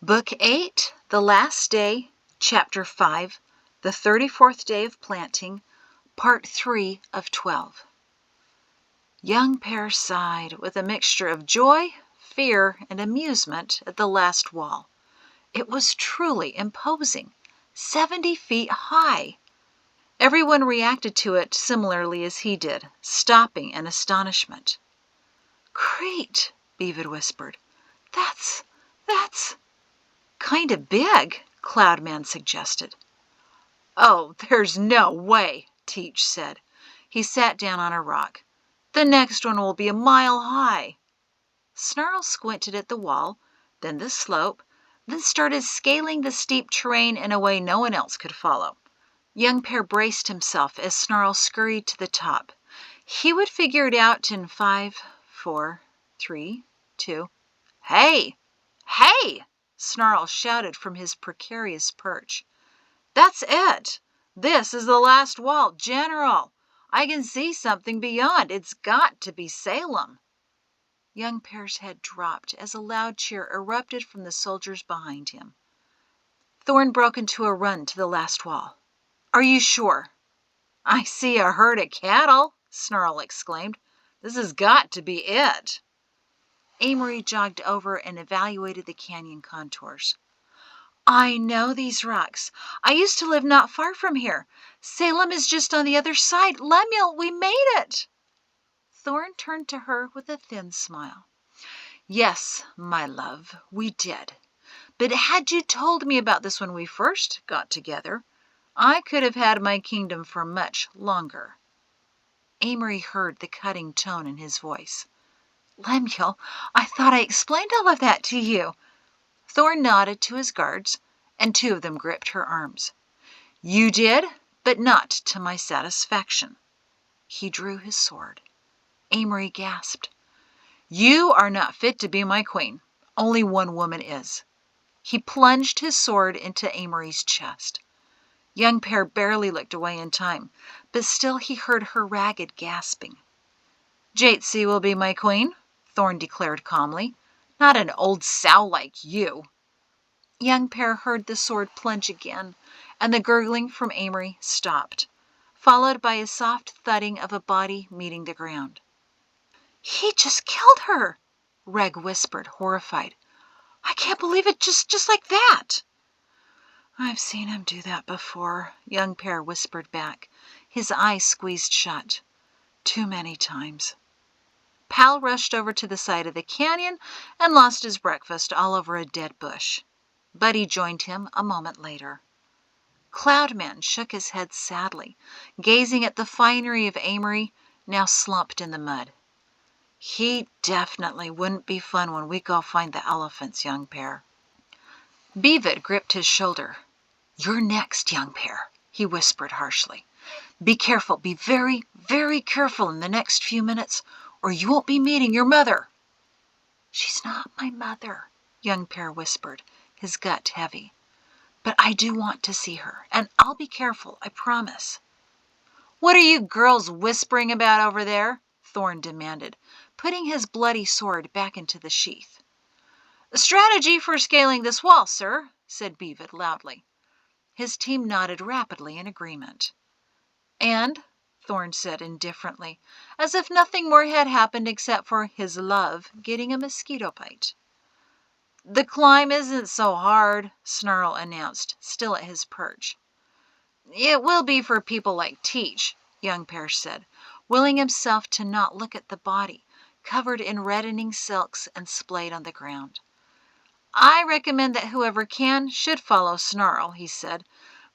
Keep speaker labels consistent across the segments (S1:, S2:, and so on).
S1: Book 8, The Last Day, Chapter 5, The 34th Day of Planting, Part 3 of 12. Young Pear sighed with a mixture of joy, fear, and amusement at the last wall. It was truly imposing, 70 feet high. Everyone reacted to it similarly as he did, stopping in astonishment. "Crete," Beavid whispered. That's "Kind of big," Cloudman suggested. "Oh, there's no way," Teach said. He sat down on a rock. "The next one will be a mile high." Snarl squinted at the wall, then the slope, then started scaling the steep terrain in a way no one else could follow. Young Pear braced himself as Snarl scurried to the top. He would figure it out in 5, 4, 3, 2. "Hey! Hey!" Snarl shouted from his precarious perch. "That's it! This is the last wall, General! I can see something beyond. It's got to be Salem!" Young Pear's head dropped as a loud cheer erupted from the soldiers behind him. Thorn broke into a run to the last wall. "Are you sure?" "I see a herd of cattle!" Snarl exclaimed. "This has got to be it!" Amory jogged over and evaluated the canyon contours. "I know these rocks. I used to live not far from here. Salem is just on the other side. Lemuel, we made it!" Thorn turned to her with a thin smile. "Yes, my love, we did. But had you told me about this when we first got together, I could have had my kingdom for much longer." Amory heard the cutting tone in his voice. "Lemuel, I thought I explained all of that to you." Thorn nodded to his guards, and 2 of them gripped her arms. "You did, but not to my satisfaction." He drew his sword. Amory gasped. "You are not fit to be my queen. Only one woman is." He plunged his sword into Amory's chest. Young Pear barely looked away in time, but still he heard her ragged gasping. "Jaytsy will be my queen," Thorn declared calmly. "Not an old sow like you." Young Pear heard the sword plunge again, and the gurgling from Amory stopped, followed by a soft thudding of a body meeting the ground. "He just killed her," Reg whispered, horrified. "I can't believe it, just like that." "I've seen him do that before," Young Pear whispered back, his eyes squeezed shut. "Too many times." Pal rushed over to the side of the canyon and lost his breakfast all over a dead bush. Buddy joined him a moment later. Cloudman shook his head sadly, gazing at the finery of Amory, now slumped in the mud. "He definitely wouldn't be fun when we go find the elephants, Young Pear." Beavid gripped his shoulder. "You're next, Young Pear," he whispered harshly. "Be careful, be very, very careful in the next few minutes, or you won't be meeting your mother." "She's not my mother," Young Pear whispered, his gut heavy. "But I do want to see her, and I'll be careful, I promise." "What are you girls whispering about over there?" Thorn demanded, putting his bloody sword back into the sheath. "Strategy for scaling this wall, sir," said Beavid loudly. His team nodded rapidly in agreement. "And," Thorn said indifferently, as if nothing more had happened except for his love getting a mosquito bite. "The climb isn't so hard," Snarl announced, still at his perch. "It will be for people like Teach," Young Pear said, willing himself to not look at the body, covered in reddening silks and splayed on the ground. "I recommend that whoever can should follow Snarl," he said,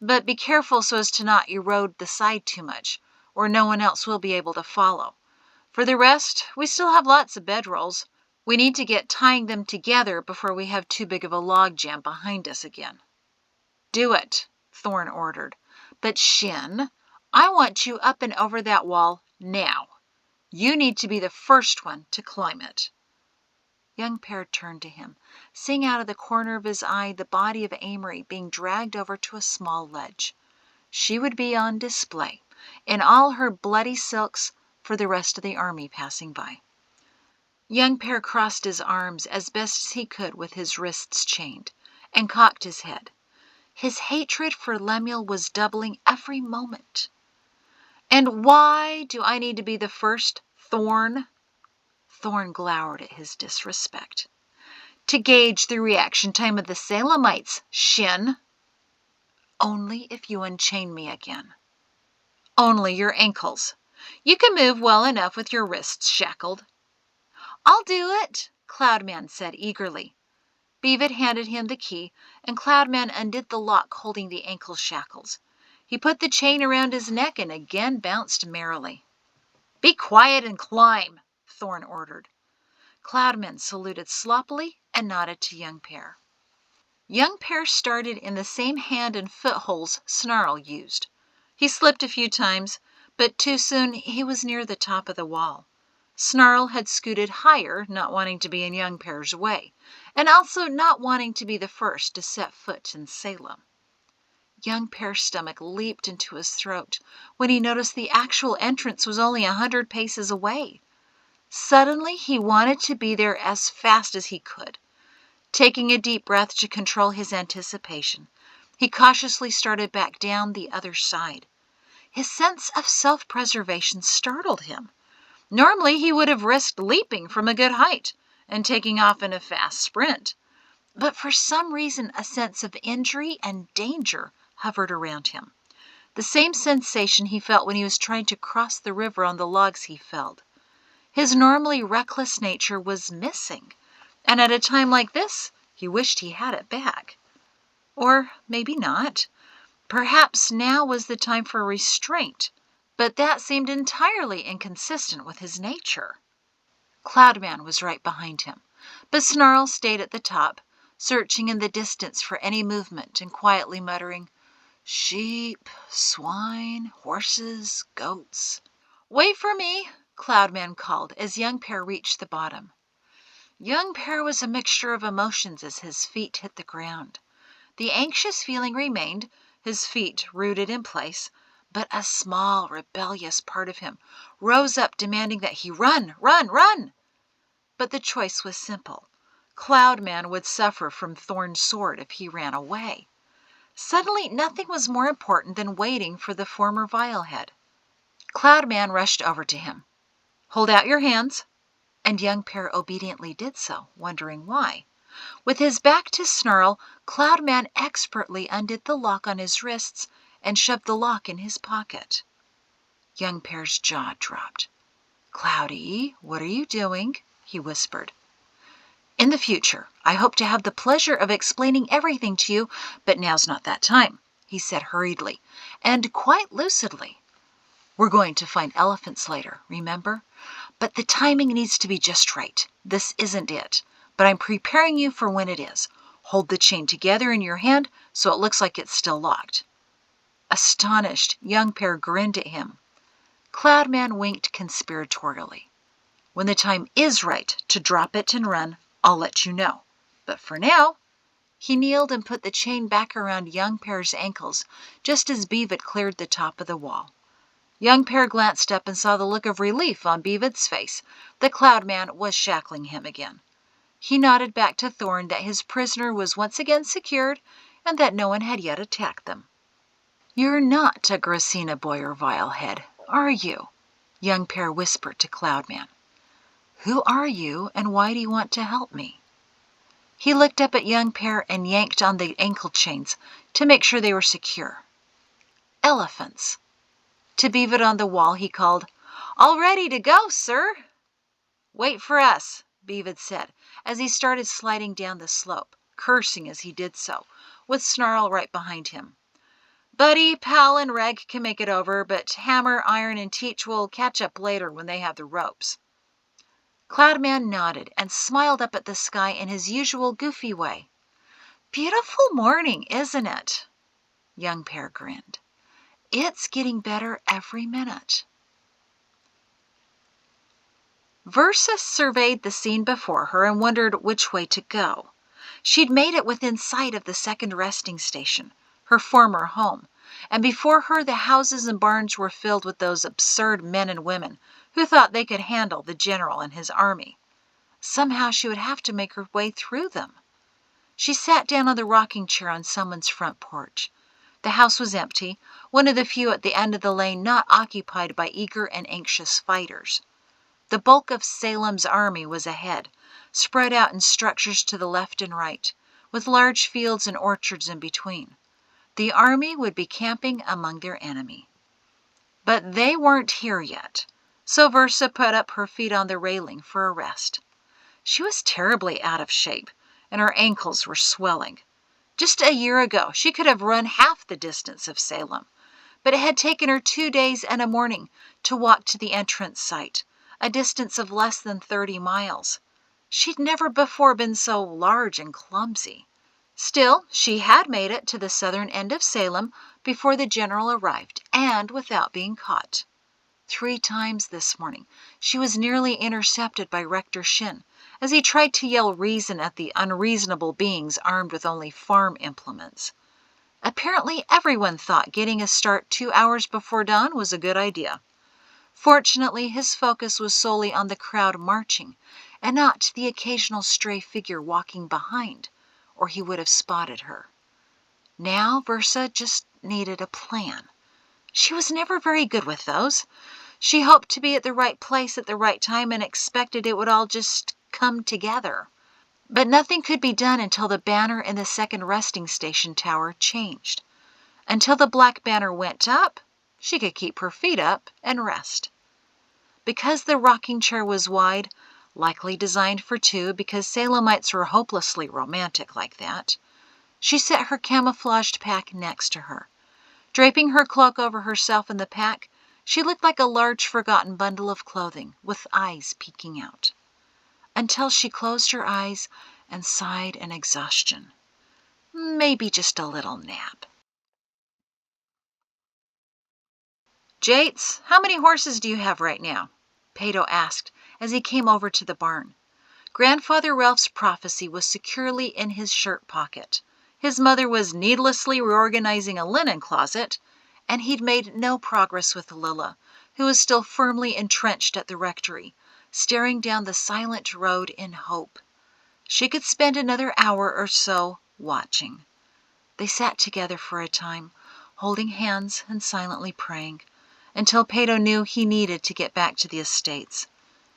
S1: "but be careful so as to not erode the side too much, or no one else will be able to follow. For the rest, we still have lots of bedrolls. We need to get tying them together before we have too big of a log jam behind us again." "Do it," Thorn ordered. "But Shin, I want you up and over that wall now. You need to be the first one to climb it." Young Pear turned to him, seeing out of the corner of his eye the body of Amory being dragged over to a small ledge. She would be on display, in all her bloody silks, for the rest of the army passing by. Young Pear crossed his arms as best as he could with his wrists chained, and cocked his head. His hatred for Lemuel was doubling every moment. "And why do I need to be the first, Thorn?" Thorn glowered at his disrespect. "To gauge the reaction time of the Salemites, Shin." "Only if you unchain me again." "Only your ankles. You can move well enough with your wrists shackled." "I'll do it," Cloudman said eagerly. Beavid handed him the key, and Cloudman undid the lock holding the ankle shackles. He put the chain around his neck and again bounced merrily. "Be quiet and climb," Thorn ordered. Cloudman saluted sloppily and nodded to Young Pear. Young Pear started in the same hand and footholds Snarl used. He slipped a few times, but too soon he was near the top of the wall. Snarl had scooted higher, not wanting to be in Young Pear's way, and also not wanting to be the first to set foot in Salem. Young Pear's stomach leaped into his throat when he noticed the actual entrance was only 100 paces away. Suddenly, he wanted to be there as fast as he could. Taking a deep breath to control his anticipation, he cautiously started back down the other side. His sense of self-preservation startled him. Normally, he would have risked leaping from a good height and taking off in a fast sprint. But for some reason, a sense of injury and danger hovered around him. The same sensation he felt when he was trying to cross the river on the logs he felled. His normally reckless nature was missing, and at a time like this, he wished he had it back. Or maybe not. Perhaps now was the time for restraint, but that seemed entirely inconsistent with his nature. Cloudman was right behind him, but Snarl stayed at the top, searching in the distance for any movement and quietly muttering, "Sheep, swine, horses, goats." "Wait for me," Cloudman called as Young Pear reached the bottom. Young Pear was a mixture of emotions as his feet hit the ground. The anxious feeling remained, his feet rooted in place, but a small, rebellious part of him rose up demanding that he run, run, run. But the choice was simple. Cloudman would suffer from Thorn's sword if he ran away. Suddenly, nothing was more important than waiting for the former Vilehead. Cloudman rushed over to him. "Hold out your hands." And Young Pear obediently did so, wondering why. With his back to Snarl, Cloudman expertly undid the lock on his wrists and shoved the lock in his pocket. Young Pear's jaw dropped. "Cloudy, what are you doing?" he whispered. "In the future, I hope to have the pleasure of explaining everything to you, but now's not that time," he said hurriedly, and quite lucidly. "We're going to find elephants later, remember? But the timing needs to be just right. This isn't it, but I'm preparing you for when it is. Hold the chain together in your hand so it looks like it's still locked." Astonished, Young Pear grinned at him. Cloudman winked conspiratorially. "When the time is right to drop it and run, I'll let you know. But for now," he kneeled and put the chain back around Young Pear's ankles just as Beavid cleared the top of the wall. Young Pear glanced up and saw the look of relief on Beavid's face that Cloudman was shackling him again. He nodded back to Thorn that his prisoner was once again secured and that no one had yet attacked them. "You're not a Gracina boy or Vilehead, are you?" Young Pear whispered to Cloudman. "Who are you, and why do you want to help me?" He looked up at Young Pear and yanked on the ankle chains to make sure they were secure. "Elephants." To Beavid on the wall, he called, "All ready to go, sir." "Wait for us," Beavid said, as he started sliding down the slope, cursing as he did so, with Snarl right behind him. "Buddy, Pal, and Reg can make it over, but Hammer, Iron, and Teach will catch up later when they have the ropes." Cloudman nodded and smiled up at the sky in his usual goofy way. "Beautiful morning, isn't it?" Young Pear grinned. "It's getting better every minute." Versa surveyed the scene before her and wondered which way to go. She'd made it within sight of the second resting station, her former home, and before her the houses and barns were filled with those absurd men and women who thought they could handle the general and his army. Somehow she would have to make her way through them. She sat down on the rocking chair on someone's front porch. The house was empty, one of the few at the end of the lane not occupied by eager and anxious fighters. The bulk of Salem's army was ahead, spread out in structures to the left and right, with large fields and orchards in between. The army would be camping among their enemy. But they weren't here yet, so Versa put up her feet on the railing for a rest. She was terribly out of shape, and her ankles were swelling. Just a year ago, she could have run half the distance of Salem, but it had taken her 2 days and a morning to walk to the entrance site, a distance of less than 30 miles. She'd never before been so large and clumsy. Still, she had made it to the southern end of Salem before the general arrived, and without being caught. 3 times this morning she was nearly intercepted by Rector Shin as he tried to yell reason at the unreasonable beings armed with only farm implements. Apparently everyone thought getting a start 2 hours before dawn was a good idea. Fortunately, his focus was solely on the crowd marching and not the occasional stray figure walking behind, or he would have spotted her. Now Versa just needed a plan. She was never very good with those. She hoped to be at the right place at the right time and expected it would all just come together. But nothing could be done until the banner in the second resting station tower changed. Until the black banner went up, she could keep her feet up and rest. Because the rocking chair was wide, likely designed for 2 because Salemites were hopelessly romantic like that, she set her camouflaged pack next to her. Draping her cloak over herself and the pack, she looked like a large forgotten bundle of clothing with eyes peeking out. Until she closed her eyes and sighed in exhaustion. Maybe just a little nap. "Jayts, how many horses do you have right now?" Pato asked as he came over to the barn. Grandfather Ralph's prophecy was securely in his shirt pocket. His mother was needlessly reorganizing a linen closet, and he'd made no progress with Lilla, who was still firmly entrenched at the rectory, staring down the silent road in hope. She could spend another hour or so watching. They sat together for a time, holding hands and silently praying, until Pato knew he needed to get back to the estates.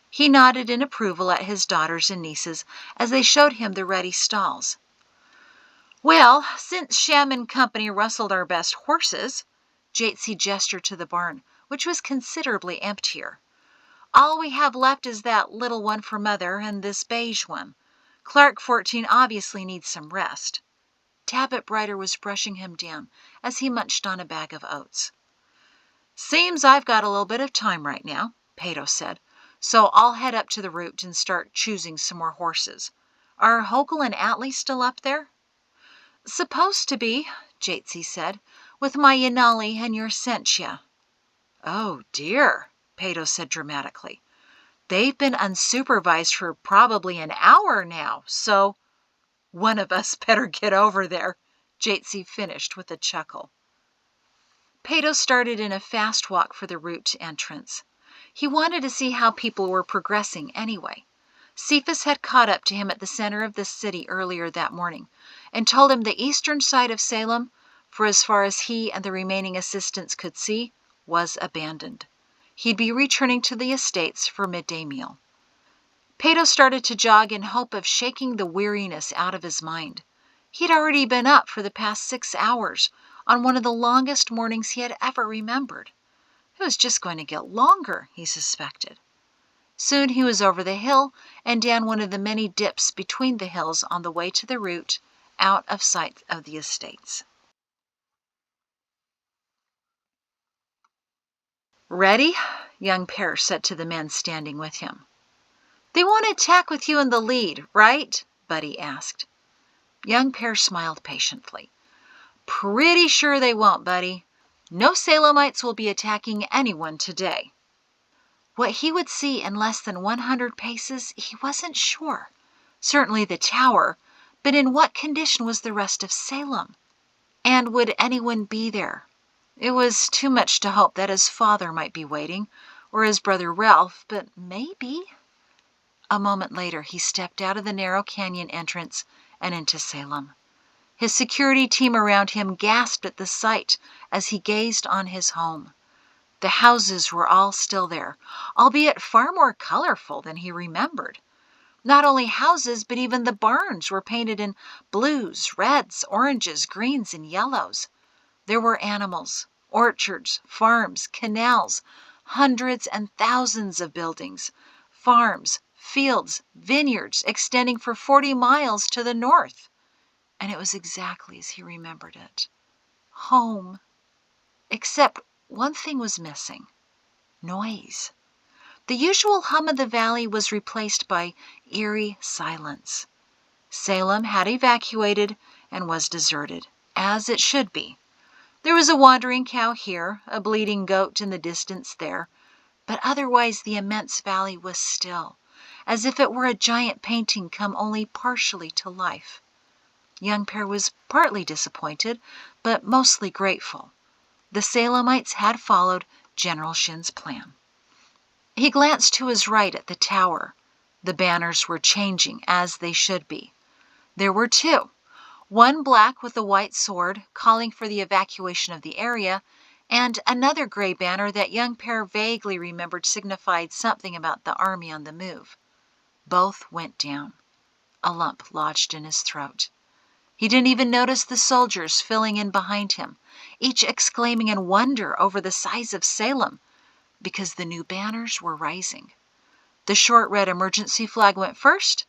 S1: He nodded in approval at his daughters and nieces as they showed him the ready stalls. "Well, since Sham and Company rustled our best horses," Jaytsy gestured to the barn, which was considerably emptier, "all we have left is that little one for Mother and this beige one. Clark 14 obviously needs some rest." Tabit Brighter was brushing him down as he munched on a bag of oats. "Seems I've got a little bit of time right now," Pato said, "so I'll head up to the route and start choosing some more horses. Are Hokel and Atlee still up there?" "Supposed to be," Jaytsy said, "with my Yanali and your Sentia." "Oh, dear," Pato said dramatically. "They've been unsupervised for probably an hour now, so—" "One of us better get over there," Jaytsy finished with a chuckle. Pato started in a fast walk for the route entrance. He wanted to see how people were progressing anyway. Cephas had caught up to him at the center of the city earlier that morning and told him the eastern side of Salem, for as far as he and the remaining assistants could see, was abandoned. He'd be returning to the estates for midday meal. Pato started to jog in hope of shaking the weariness out of his mind. He'd already been up for the past 6 hours, on one of the longest mornings he had ever remembered. It was just going to get longer, he suspected. Soon he was over the hill and down one of the many dips between the hills on the way to the route, out of sight of the estates. "Ready?" young Pear said to the men standing with him. "They won't attack with you in the lead, right?" Buddy asked. Young Pear smiled patiently. "Pretty sure they won't, Buddy. No Salemites will be attacking anyone today." What he would see in less than 100 paces, he wasn't sure. Certainly the tower, but in what condition was the rest of Salem? And would anyone be there? It was too much to hope that his father might be waiting, or his brother Ralph, but maybe. A moment later he stepped out of the narrow canyon entrance and into Salem. His security team around him gasped at the sight as he gazed on his home. The houses were all still there, albeit far more colorful than he remembered. Not only houses, but even the barns were painted in blues, reds, oranges, greens, and yellows. There were animals, orchards, farms, canals, hundreds and thousands of buildings, farms, fields, vineyards extending for 40 miles to the north. And it was exactly as he remembered it. Home. Except one thing was missing. Noise. The usual hum of the valley was replaced by eerie silence. Salem had evacuated and was deserted, as it should be. There was a wandering cow here, a bleating goat in the distance there, but otherwise the immense valley was still, as if it were a giant painting come only partially to life. Young Pear was partly disappointed, but mostly grateful. The Salemites had followed General Shin's plan. He glanced to his right at the tower. The banners were changing, as they should be. There were two. One black with a white sword, calling for the evacuation of the area, and another gray banner that Young Pear vaguely remembered signified something about the army on the move. Both went down. A lump lodged in his throat. He didn't even notice the soldiers filling in behind him, each exclaiming in wonder over the size of Salem, because the new banners were rising. The short red emergency flag went first,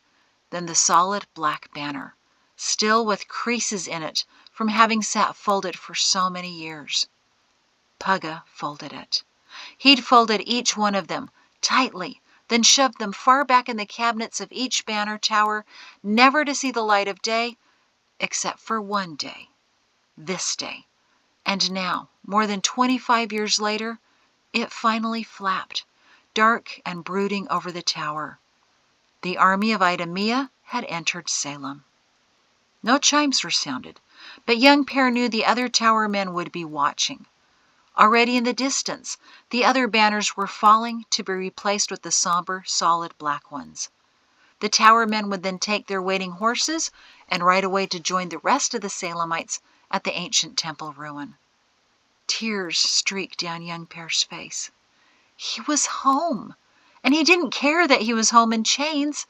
S1: then the solid black banner, still with creases in it from having sat folded for so many years. Pugga folded it. He'd folded each one of them tightly, then shoved them far back in the cabinets of each banner tower, never to see the light of day, except for one day, this day. And now, more than 25 years later, it finally flapped, dark and brooding over the tower. The army of Idemia had entered Salem. No chimes were sounded, but Young Pear knew the other tower men would be watching. Already in the distance, the other banners were falling to be replaced with the somber, solid black ones. The tower men would then take their waiting horses and ride away to join the rest of the Salemites at the ancient temple ruin. Tears streaked down Young Pear's face. He was home, and he didn't care that he was home in chains.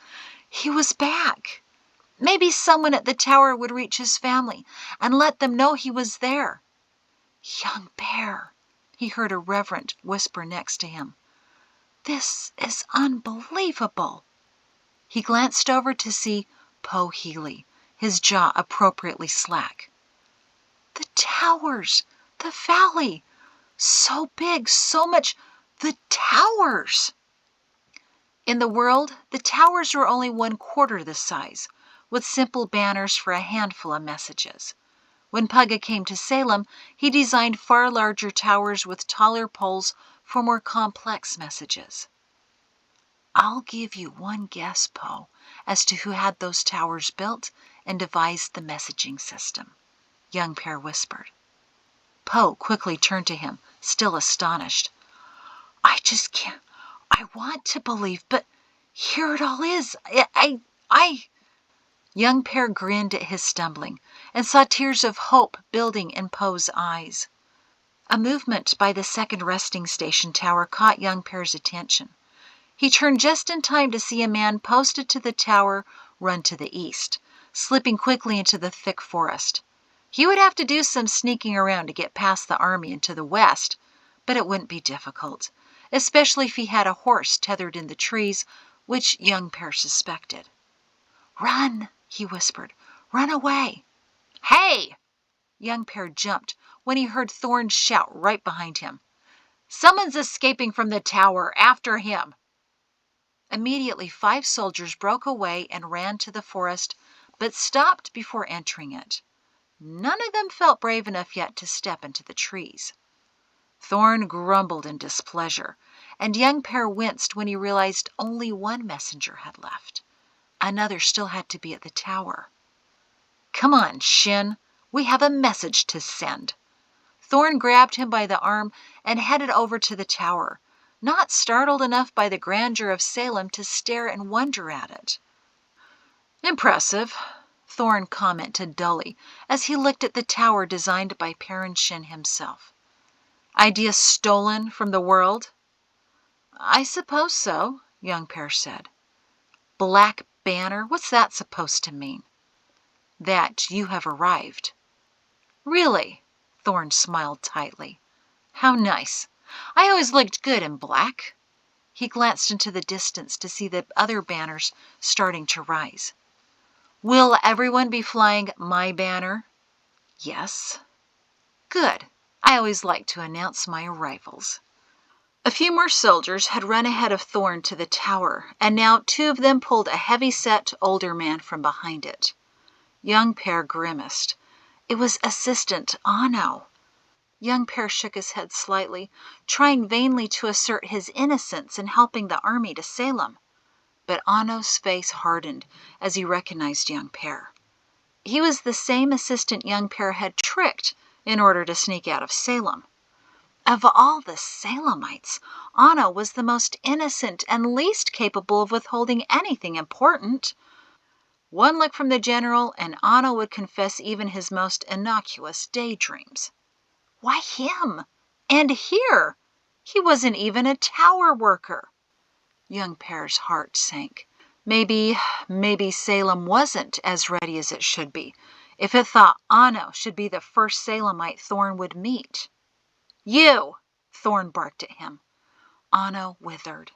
S1: He was back. Maybe someone at the tower would reach his family and let them know he was there. Young Pear, he heard a reverent whisper next to him. This is unbelievable. He glanced over to see Po Healy, his jaw appropriately slack. The towers, the valley, so big, so much, the towers. In the world, the towers were only 1/4 the size, with simple banners for a handful of messages. When Pugga came to Salem, he designed far larger towers with taller poles for more complex messages. I'll give you one guess, Po, as to who had those towers built and devised the messaging system, Young Pear whispered. Po quickly turned to him, still astonished. I just can't. I want to believe, but here it all is. I. Young Pear grinned at his stumbling and saw tears of hope building in Po's eyes. A movement by the second resting station tower caught Young Pear's attention. He turned just in time to see a man posted to the tower run to the east, slipping quickly into the thick forest. He would have to do some sneaking around to get past the army and to the west, but it wouldn't be difficult, especially if he had a horse tethered in the trees, which Young Pear suspected. Run, he whispered. Run away. Hey! Young Pear jumped when he heard Thorn shout right behind him. Someone's escaping from the tower. After him. Immediately 5 soldiers broke away and ran to the forest, but stopped before entering it. None of them felt brave enough yet to step into the trees. Thorn grumbled in displeasure, and Young Pear winced when he realized only one messenger had left. Another still had to be at the tower. Come on, Shin. We have a message to send. Thorn grabbed him by the arm and headed over to the tower, not startled enough by the grandeur of Salem to stare and wonder at it. Impressive. Thorn commented dully as he looked at the tower designed by Perrin Shin himself. Idea stolen from the world? I suppose so, young Pear said. Black banner, what's that supposed to mean? That you have arrived. Really? Thorn smiled tightly. How nice. I always looked good in black. He glanced into the distance to see the other banners starting to rise. Will everyone be flying my banner? Yes. Good. I always like to announce my arrivals. A few more soldiers had run ahead of Thorn to the tower, and now 2 of them pulled a heavy-set older man from behind it. Young Pear grimaced. It was Assistant Anno. Young Pear shook his head slightly, trying vainly to assert his innocence in helping the army to Salem. But Anno's face hardened as he recognized young Pear. He was the same assistant young Pear had tricked in order to sneak out of Salem. Of all the Salemites, Anno was the most innocent and least capable of withholding anything important. One look from the general, and Anno would confess even his most innocuous daydreams. Why him? And here? He wasn't even a tower worker. Young Pear's heart sank. Maybe Salem wasn't as ready as it should be, if it thought Anno should be the first Salemite Thorn would meet. You! Thorn barked at him. Anno withered.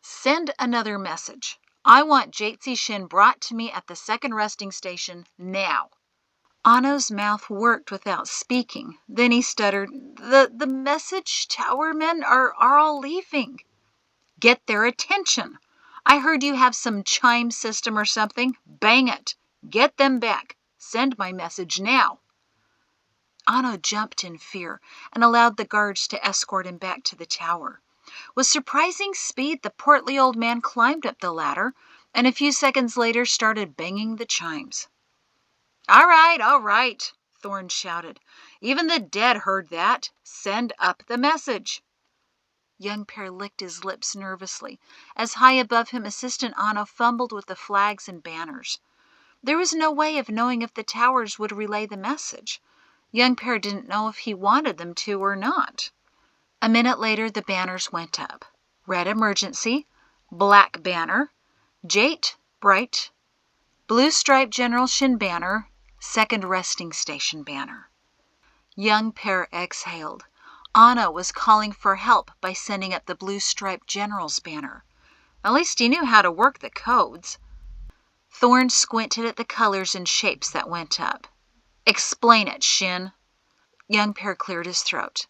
S1: Send another message. I want Jaytsy Shin brought to me at the second resting station now. Anno's mouth worked without speaking. Then he stuttered, The message tower men are all leaving. Get their attention. I heard you have some chime system or something. Bang it. Get them back. Send my message now. Anno jumped in fear and allowed the guards to escort him back to the tower. With surprising speed, the portly old man climbed up the ladder and a few seconds later started banging the chimes. All right, Thorn shouted. Even the dead heard that. Send up the message. Young Pear licked his lips nervously as high above him Assistant Anno fumbled with the flags and banners. There was no way of knowing if the towers would relay the message. Young Pear didn't know if he wanted them to or not. A minute later, the banners went up. Red emergency, black banner, Jate, bright, blue striped General Shin banner, second resting station banner. Young Pear exhaled. Anno was calling for help by sending up the blue striped General's banner. At least he knew how to work the codes. Thorn squinted at the colors and shapes that went up. Explain it, Shin. Young Pear cleared his throat.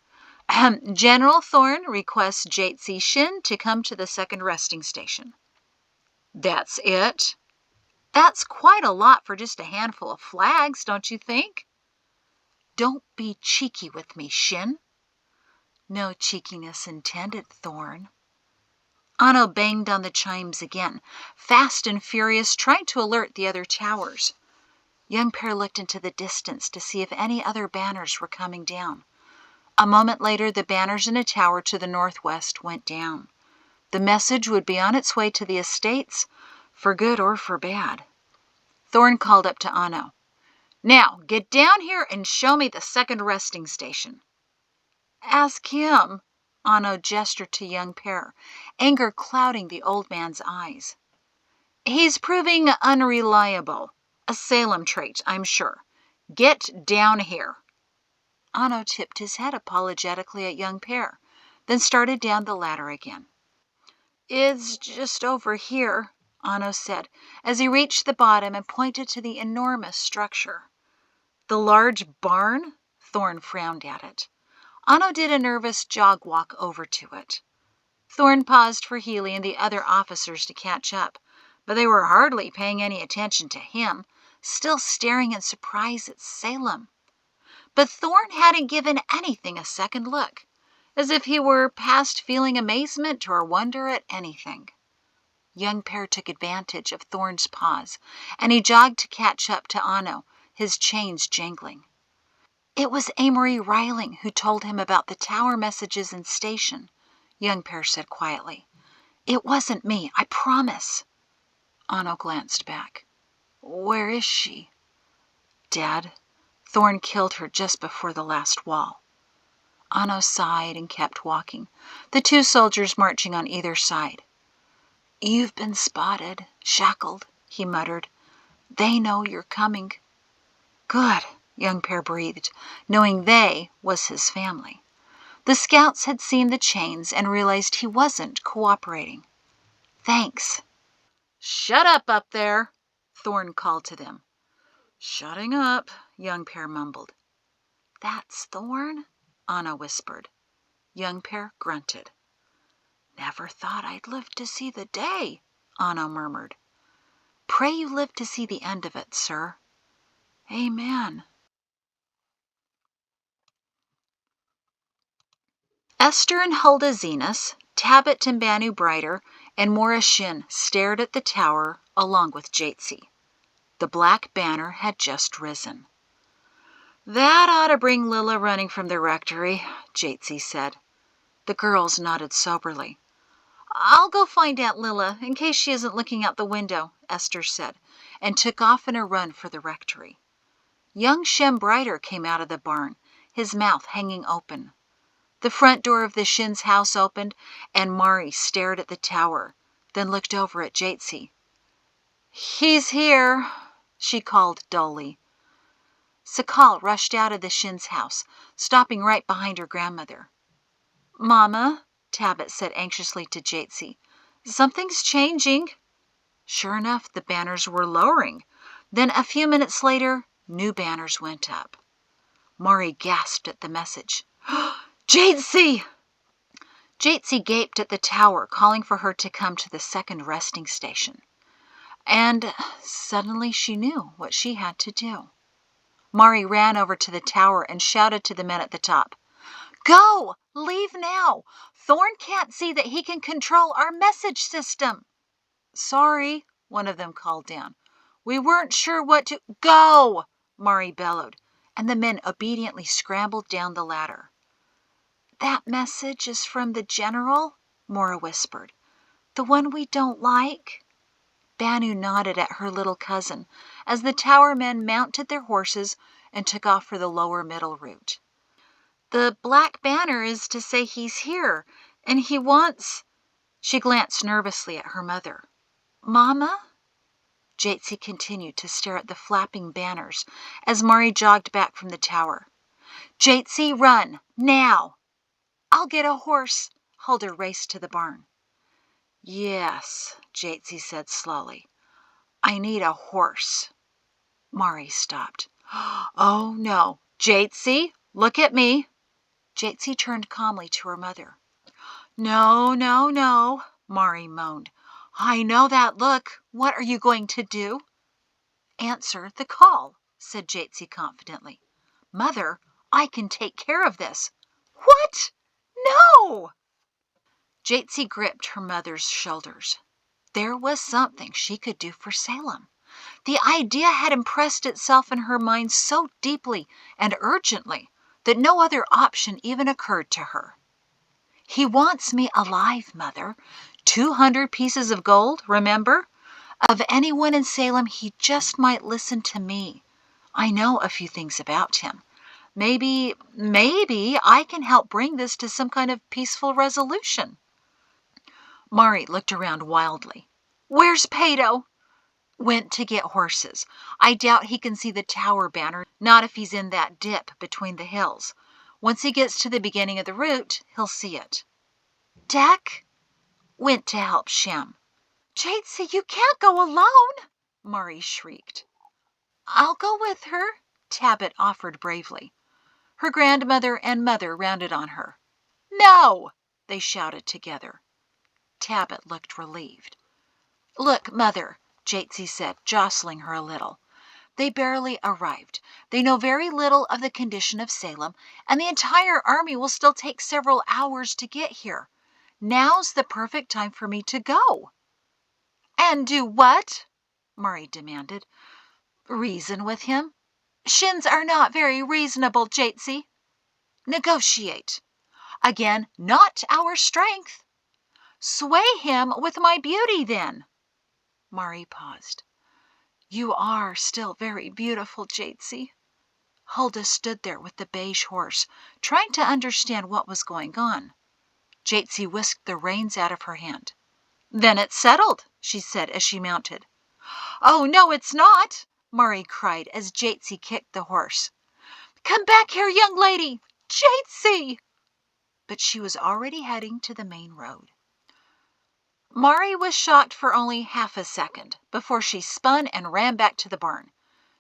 S1: General Thorn requests Jaytsy Shin to come to the second resting station. That's it? That's quite a lot for just a handful of flags, don't you think? Don't be cheeky with me, Shin. No cheekiness intended, Thorn. Anno banged on the chimes again, fast and furious, trying to alert the other towers. Young Pear looked into the distance to see if any other banners were coming down. A moment later, the banners in a tower to the northwest went down. The message would be on its way to the estates, for good or for bad. Thorn called up to Anno. Now, get down here and show me the second resting station. Ask him, Anno gestured to Young Pear, anger clouding the old man's eyes. He's proving unreliable. A Salem trait, I'm sure. Get down here. Anno tipped his head apologetically at Young Pear, then started down the ladder again. It's just over here, Anno said, as he reached the bottom and pointed to the enormous structure. The large barn? Thorn frowned at it. Anno did a nervous jog walk over to it. Thorn paused for Healy and the other officers to catch up, but they were hardly paying any attention to him, still staring in surprise at Salem. But Thorn hadn't given anything a second look, as if he were past feeling amazement or wonder at anything. Young Pear took advantage of Thorn's pause, and he jogged to catch up to Anno, his chains jangling. It was Amory Riling who told him about the tower messages and station, Young Pear said quietly. It wasn't me, I promise. Anno glanced back. Where is she? Dead. Thorn killed her just before the last wall. Anno sighed and kept walking, the two soldiers marching on either side. You've been spotted, shackled, he muttered. They know you're coming. Good, young Pear breathed, knowing they was his family. The scouts had seen the chains and realized he wasn't cooperating. Thanks. Shut up there, Thorn called to them. Shutting up, young Pear mumbled. That's Thorn? Anna whispered. Young Pear grunted. Never thought I'd live to see the day, Anna murmured. Pray you live to see the end of it, sir. Amen. Esther and Huldah Zenas, Tabit and Banu Brighter, and Mora Shin stared at the tower along with Jaytsy. The black banner had just risen. That ought to bring Lilla running from the rectory, Jaytsy said. The girls nodded soberly. I'll go find Aunt Lilla in case she isn't looking out the window, Esther said, and took off in a run for the rectory. Young Shem Brighter came out of the barn, his mouth hanging open. The front door of the Shin's house opened, and Mahrree stared at the tower, then looked over at Jaytsy. He's here, she called dully. Sakal rushed out of the Shin's house, stopping right behind her grandmother. Mama, Tabit said anxiously to Jaytsy, something's changing. Sure enough, the banners were lowering. Then a few minutes later, new banners went up. Mahrree gasped at the message. Jaytsy! Jaytsy gaped at the tower, calling for her to come to the second resting station. And suddenly she knew what she had to do. Mahrree ran over to the tower and shouted to the men at the top. Go! Leave now! Thorn can't see that he can control our message system. Sorry, one of them called down. We weren't sure what to... Go! Mahrree bellowed, and the men obediently scrambled down the ladder. That message is from the general, Mora whispered. The one we don't like? Banu nodded at her little cousin as the tower men mounted their horses and took off for the lower middle route. The black banner is to say he's here, and he wants... She glanced nervously at her mother. Mama? Jaytsy continued to stare at the flapping banners as Mahrree jogged back from the tower. Jaytsy, run! Now! I'll get a horse. Huldah raced to the barn. Yes, Jaytsy said slowly. I need a horse. Mahrree stopped. Oh, no. Jaytsy, look at me. Jaytsy turned calmly to her mother. No, no, no, Mahrree moaned. I know that look. What are you going to do? Answer the call, said Jaytsy confidently. Mother, I can take care of this. What? No! Jaytsy gripped her mother's shoulders. There was something she could do for Salem. The idea had impressed itself in her mind so deeply and urgently that no other option even occurred to her. He wants me alive, Mother. 200 pieces of gold, remember? Of anyone in Salem, he just might listen to me. I know a few things about him. Maybe I can help bring this to some kind of peaceful resolution. Mahrree looked around wildly. Where's Pato? Went to get horses. I doubt he can see the tower banner, not if he's in that dip between the hills. Once he gets to the beginning of the route, he'll see it. Deck? Went to help Shem. Jaytsy, you can't go alone, Mahrree shrieked. I'll go with her, Tabit offered bravely. Her grandmother and mother rounded on her. No, they shouted together. Tabit looked relieved. Look, Mother, Jaytsy said, jostling her a little. They barely arrived. They know very little of the condition of Salem, and the entire army will still take several hours to get here. Now's the perfect time for me to go. And do what? Mahrree demanded. Reason with him. Shins are not very reasonable, Jaytsy. Negotiate. Again, not our strength. Sway him with my beauty, then. Mahrree paused. You are still very beautiful, Jaytsy. Huldah stood there with the beige horse, trying to understand what was going on. Jaytsy whisked the reins out of her hand. Then it's settled, she said as she mounted. Oh, no, it's not, Mahrree cried as Jaytsy kicked the horse. Come back here, young lady! Jaytsy! But she was already heading to the main road. Mahrree was shocked for only half a second before she spun and ran back to the barn.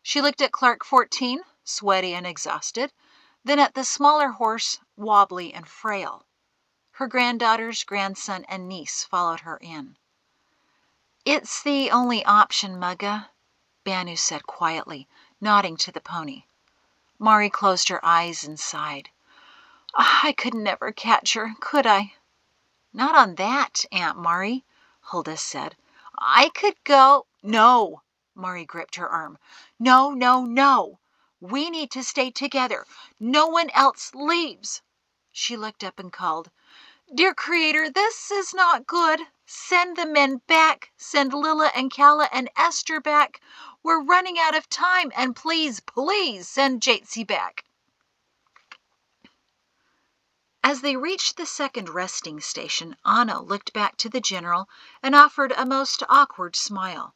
S1: She looked at Clark 14, sweaty and exhausted, then at the smaller horse, wobbly and frail. Her granddaughters, grandson, and niece followed her in. It's the only option, Mugga, Banu said quietly, nodding to the pony. Mahrree closed her eyes and sighed. I could never catch her, could I? Not on that, Aunt Mahrree, Huldah said. I could go. No, Mahrree gripped her arm. No, no, no. We need to stay together. No one else leaves. She looked up and called, Dear Creator, this is not good. Send the men back. Send Lilla and Calla and Esther back. We're running out of time, and please, please send Jaytsy back. As they reached the second resting station, Anna looked back to the general and offered a most awkward smile.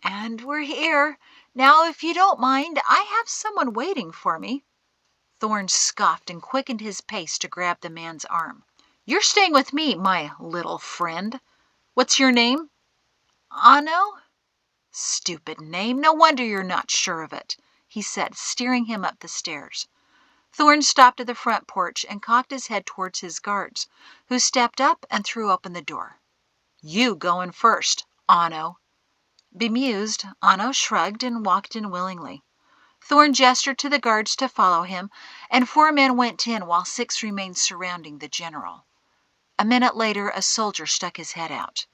S1: And we're here. Now, if you don't mind, I have someone waiting for me. Thorn scoffed and quickened his pace to grab the man's arm. You're staying with me, my little friend. What's your name? Anno? Stupid name. No wonder you're not sure of it, he said, steering him up the stairs. Thorn stopped at the front porch and cocked his head towards his guards, who stepped up and threw open the door. You go in first, Anno. Bemused, Anno shrugged and walked in willingly. Thorn gestured to the guards to follow him, and 4 men went in while 6 remained surrounding the general. A minute later, a soldier stuck his head out.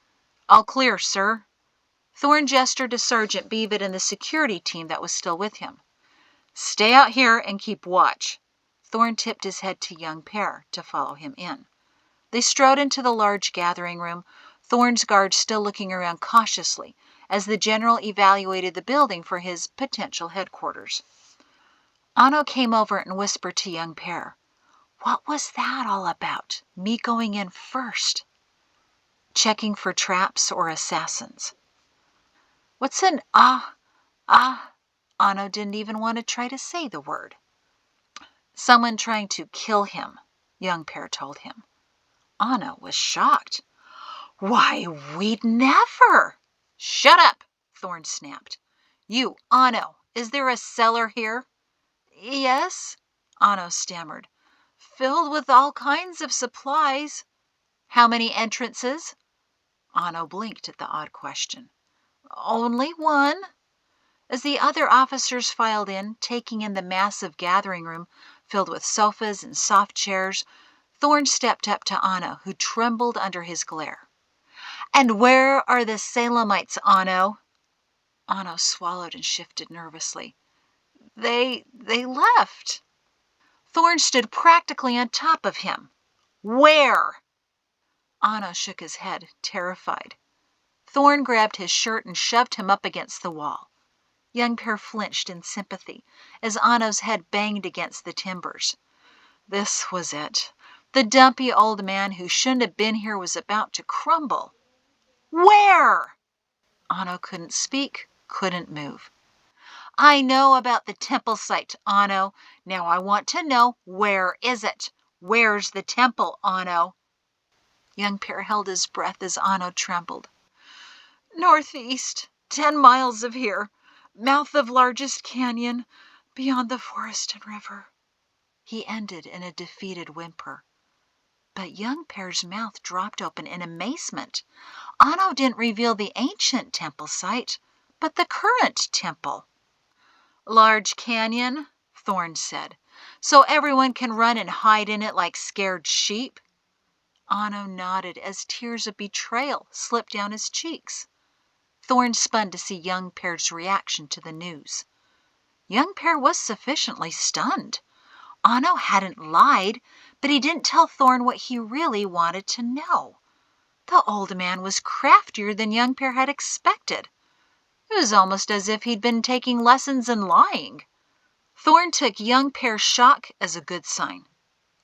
S1: All clear, sir. Thorn gestured to Sergeant Beavid and the security team that was still with him. Stay out here and keep watch. Thorn tipped his head to young Pear to follow him in. They strode into the large gathering room, Thorn's guards still looking around cautiously as the general evaluated the building for his potential headquarters. Anno came over and whispered to young Pear, What was that all about, me going in first? Checking for traps or assassins. What's an Anno didn't even want to try to say the word. Someone trying to kill him, young Pear told him. Anno was shocked. Why, we'd never! Shut up, Thorn snapped. You, Anno, is there a cellar here? Yes, Anno stammered. Filled with all kinds of supplies. How many entrances? Anno blinked at the odd question. Only one. As the other officers filed in, taking in the massive gathering room filled with sofas and soft chairs, Thorn stepped up to Anno, who trembled under his glare. And where are the Salemites, Anno? Anno swallowed and shifted nervously. They left. Thorn stood practically on top of him. Where? Anno shook his head, terrified. Thorn grabbed his shirt and shoved him up against the wall. Young Pear flinched in sympathy as Anno's head banged against the timbers. This was it. The dumpy old man who shouldn't have been here was about to crumble. Where? Anno couldn't speak, couldn't move. I know about the temple site, Anno. Now I want to know, where is it? Where's the temple, Anno? Young Pear held his breath as Anno trembled. Northeast, 10 miles of here. Mouth of largest canyon, beyond the forest and river. He ended in a defeated whimper. But young Pear's mouth dropped open in amazement. Anno didn't reveal the ancient temple site, but the current temple. Large canyon, Thorn said, so everyone can run and hide in it like scared sheep. Anno nodded as tears of betrayal slipped down his cheeks. Thorn spun to see young Pear's reaction to the news. Young Pear was sufficiently stunned. Anno hadn't lied, but he didn't tell Thorn what he really wanted to know. The old man was craftier than young Pear had expected. It was almost as if he'd been taking lessons in lying. Thorn took young Pear's shock as a good sign.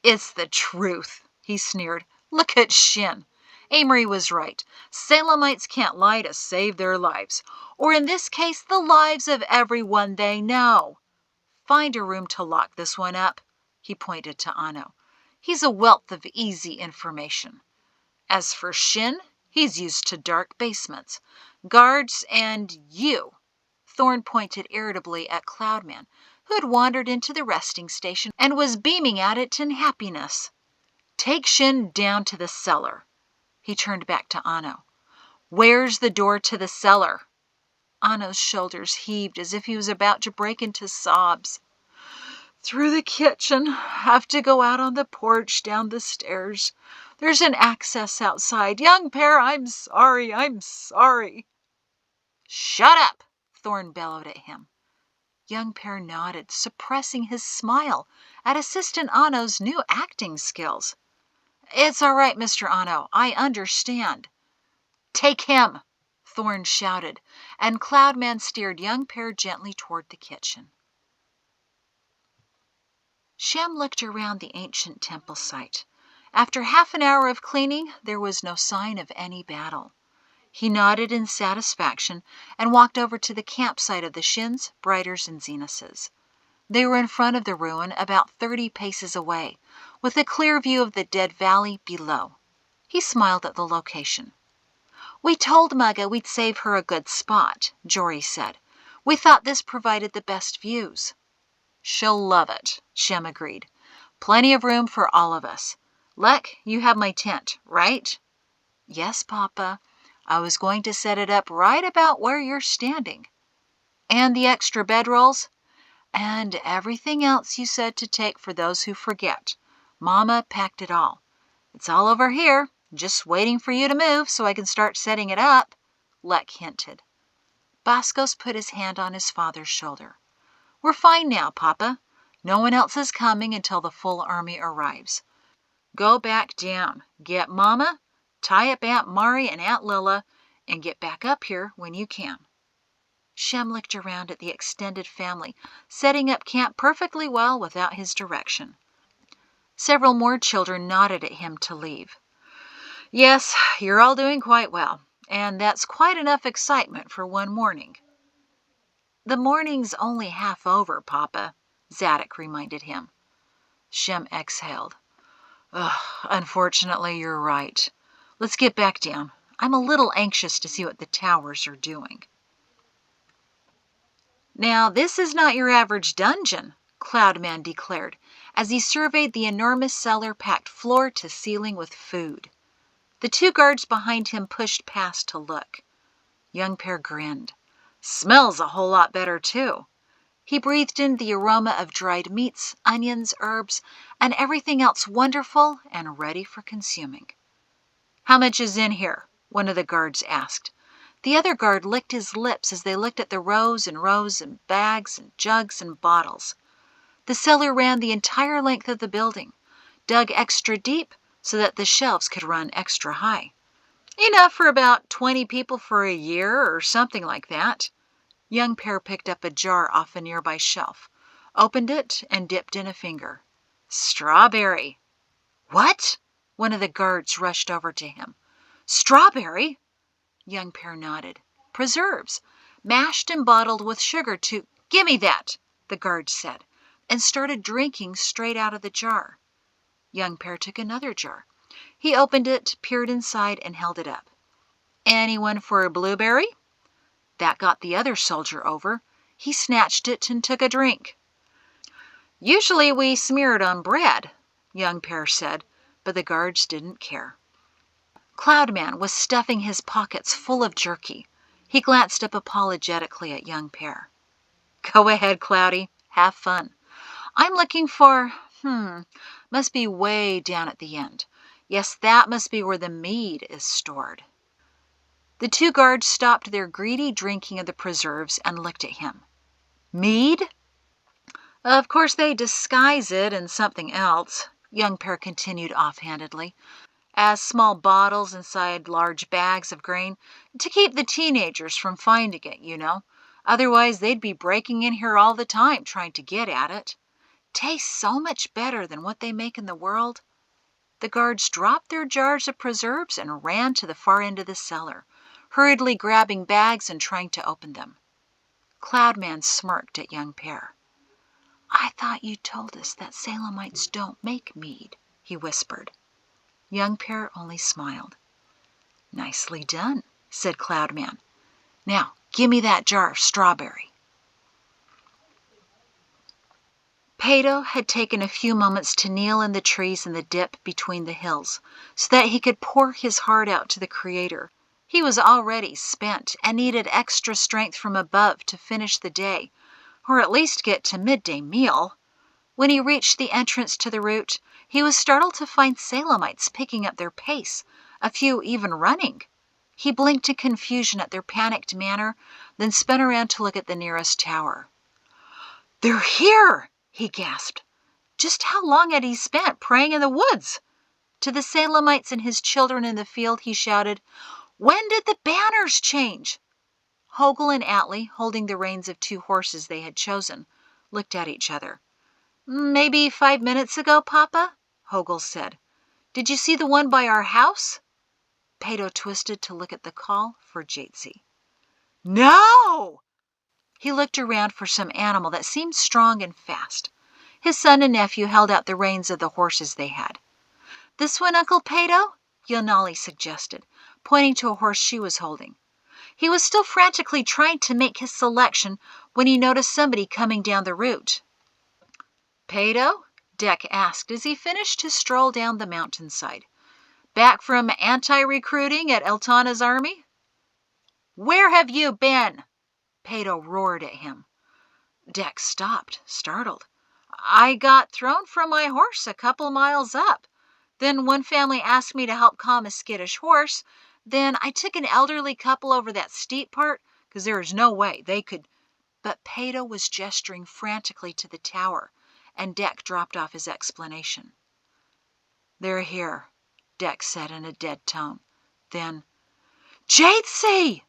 S1: "It's the truth," he sneered. "Look at Shin. Amory was right. Salemites can't lie to save their lives, or in this case, the lives of everyone they know. Find a room to lock this one up." He pointed to Ano. "He's a wealth of easy information. As for Shin, he's used to dark basements. Guards and you." Thorn pointed irritably at Cloudman, who had wandered into the resting station and was beaming at it in happiness. "Take Shin down to the cellar." He turned back to Ano. "Where's the door to the cellar?" Ano's shoulders heaved as if he was about to break into sobs. "Through the kitchen. Have to go out on the porch, down the stairs. There's an access outside. Young Pear, I'm sorry, I'm sorry." "Shut up!" Thorn bellowed at him. Young Pear nodded, suppressing his smile at Assistant Ano's new acting skills. "It's all right, Mr. Ano. I understand." "Take him!" Thorn shouted, and Cloudman steered Young Pear gently toward the kitchen. Shem looked around the ancient temple site. After half an hour of cleaning, there was no sign of any battle. He nodded in satisfaction and walked over to the campsite of the Shins, Briders, and Zenuses. They were in front of the ruin, about 30 paces away, with a clear view of the dead valley below. He smiled at the location. "We told Mugga we'd save her a good spot," Jory said. "We thought this provided the best views." "She'll love it," Shem agreed. "Plenty of room for all of us. Lek, you have my tent, right?" "Yes, Papa. I was going to set it up right about where you're standing." "And the extra bedrolls?" "And everything else you said to take for those who forget. Mama packed it all. It's all over here, just waiting for you to move so I can start setting it up," Lek hinted. Bascos put his hand on his father's shoulder. "We're fine now, Papa. No one else is coming until the full army arrives. Go back down, get Mama, tie up Aunt Mahrree and Aunt Lilla, and get back up here when you can." Shem looked around at the extended family, setting up camp perfectly well without his direction. Several more children nodded at him to leave. "Yes, you're all doing quite well, and that's quite enough excitement for one morning." "The morning's only half over, Papa," Zadok reminded him. Shem exhaled. "Unfortunately, you're right. Let's get back down. I'm a little anxious to see what the towers are doing." "Now, this is not your average dungeon," Cloudman declared, as he surveyed the enormous cellar packed floor to ceiling with food. The two guards behind him pushed past to look. Young Pear grinned. "Smells a whole lot better, too." He breathed in the aroma of dried meats, onions, herbs, and everything else wonderful and ready for consuming. "How much is in here?" one of the guards asked. The other guard licked his lips as they looked at the rows and rows of bags and jugs and bottles. The cellar ran the entire length of the building, dug extra deep so that the shelves could run extra high. "Enough for about 20 people for a year or something like that." Young Pear picked up a jar off a nearby shelf, opened it, and dipped in a finger. "Strawberry." "What?" One of the guards rushed over to him. "Strawberry?" Young Pear nodded. "Preserves, mashed and bottled with sugar to—" "Gimme that," the guard said, and started drinking straight out of the jar. Young Pear took another jar. He opened it, peered inside, and held it up. "Anyone for a blueberry?" That got the other soldier over. He snatched it and took a drink. "Usually we smear it on bread," Young Pear said, but the guards didn't care. Cloudman was stuffing his pockets full of jerky. He glanced up apologetically at Young Pear. "Go ahead, Cloudy. Have fun. I'm looking for, must be way down at the end. Yes, that must be where the mead is stored." The two guards stopped their greedy drinking of the preserves and looked at him. "Mead?" "Of course they disguise it in something else," Young Pear continued offhandedly. as small bottles inside large bags of grain to keep the teenagers from finding it, you know. Otherwise, they'd be breaking in here all the time trying to get at it. Tastes so much better than what they make in the world. The guards dropped their jars of preserves and ran to the far end of the cellar, hurriedly grabbing bags and trying to open them. Cloudman smirked at young Pear. "I thought you told us that Salemites don't make mead," he whispered. Young Pear only smiled. "Nicely done," said Cloudman. "Now, give me that jar of strawberry." Peyto had taken a few moments to kneel in the trees in the dip between the hills, so that he could pour his heart out to the Creator. He was already spent and needed extra strength from above to finish the day, or at least get to midday meal. When he reached the entrance to the route, he was startled to find Salemites picking up their pace, a few even running. He blinked in confusion at their panicked manner, then spun around to look at the nearest tower. "They're here!" he gasped. Just how long had he spent praying in the woods? To the Salemites and his children in the field, he shouted, "When did the banners change?" Hogle and Atlee, holding the reins of 2 horses they had chosen, looked at each other. "Maybe 5 minutes ago, Papa," Hogle said. "Did you see the one by our house?" Peyto twisted to look at the call for Jaytsy. "No!" He looked around for some animal that seemed strong and fast. His son and nephew held out the reins of the horses they had. "This one, Uncle Peyto?" Yonali suggested, pointing to a horse she was holding. He was still frantically trying to make his selection when he noticed somebody coming down the route. "Peyto?" Deck asked as he finished his stroll down the mountainside. "Back from anti-recruiting at Eltana's army?" "Where have you been?" Peyto roared at him. Deck stopped, startled. "I got thrown from my horse a couple miles up. Then one family asked me to help calm a skittish horse. Then I took an elderly couple over that steep part, because there is no way they could—" But Peyto was gesturing frantically to the tower, and Deck dropped off his explanation. "They're here," Deck said in a dead tone. Then, "Jaytsy!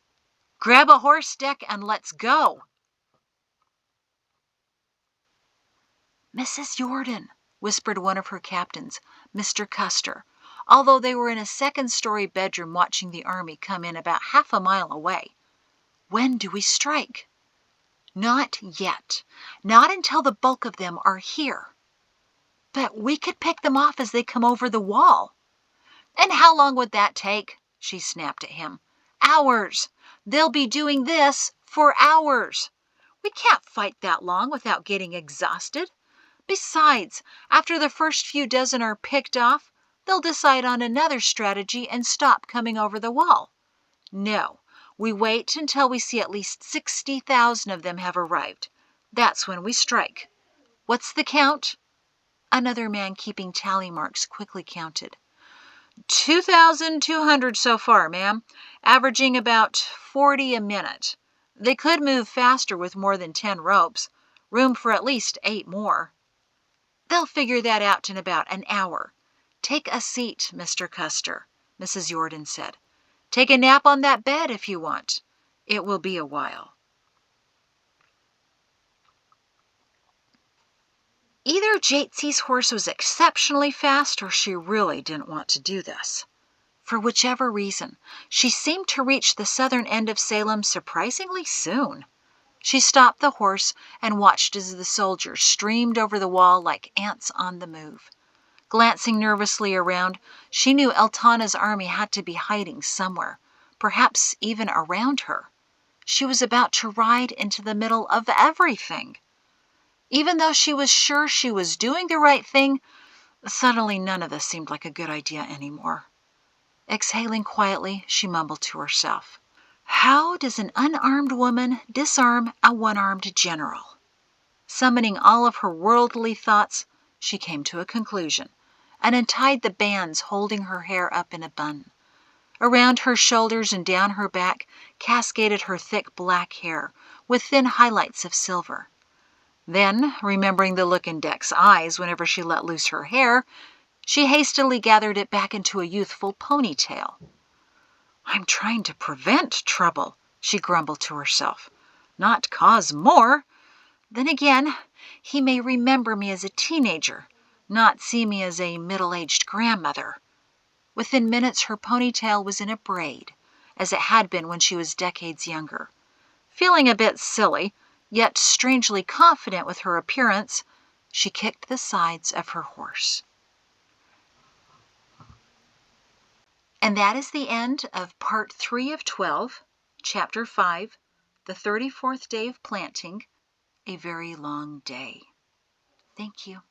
S1: Grab a horse, Deck, and let's go." "Mrs. Jordan," whispered one of her captains, Mr. Custer, although they were in a second-story bedroom watching the army come in about half a mile away. "When do we strike?" "Not yet. Not until the bulk of them are here." "But we could pick them off as they come over the wall." "And how long would that take?" she snapped at him. "Hours. They'll be doing this for hours. We can't fight that long without getting exhausted. Besides, after the first few dozen are picked off, they'll decide on another strategy and stop coming over the wall. No, we wait until we see at least 60,000 of them have arrived. That's when we strike. What's the count?" Another man keeping tally marks quickly counted. 2,200 so far, ma'am, averaging about 40 a minute. They could move faster with more than 10 ropes. Room for at least 8 more. "They'll figure that out in about an hour. Take a seat, Mr. Custer," Mrs. Jordan said. "Take a nap on that bed if you want. It will be a while." Either Jaytsy's horse was exceptionally fast or she really didn't want to do this. For whichever reason, she seemed to reach the southern end of Salem surprisingly soon. She stopped the horse and watched as the soldiers streamed over the wall like ants on the move. Glancing nervously around, she knew Eltana's army had to be hiding somewhere, perhaps even around her. She was about to ride into the middle of everything. Even though she was sure she was doing the right thing, suddenly none of this seemed like a good idea anymore. Exhaling quietly, she mumbled to herself, "How does an unarmed woman disarm a one-armed general?" Summoning all of her worldly thoughts, she came to a conclusion and untied the bands holding her hair up in a bun. Around her shoulders and down her back cascaded her thick black hair with thin highlights of silver. Then, remembering the look in Deck's eyes whenever she let loose her hair, She hastily gathered it back into a youthful ponytail. "I'm trying to prevent trouble," she grumbled to herself, "not cause more. Then again, he may remember me as a teenager, not see me as a middle-aged grandmother." Within minutes her ponytail was in a braid, as it had been when she was decades younger. Feeling a bit silly, yet strangely confident with her appearance, she kicked the sides of her horse. And that is the end of Part 3 of 12, Chapter 5, The 34th Day of Planting, A Very Long Day. Thank you.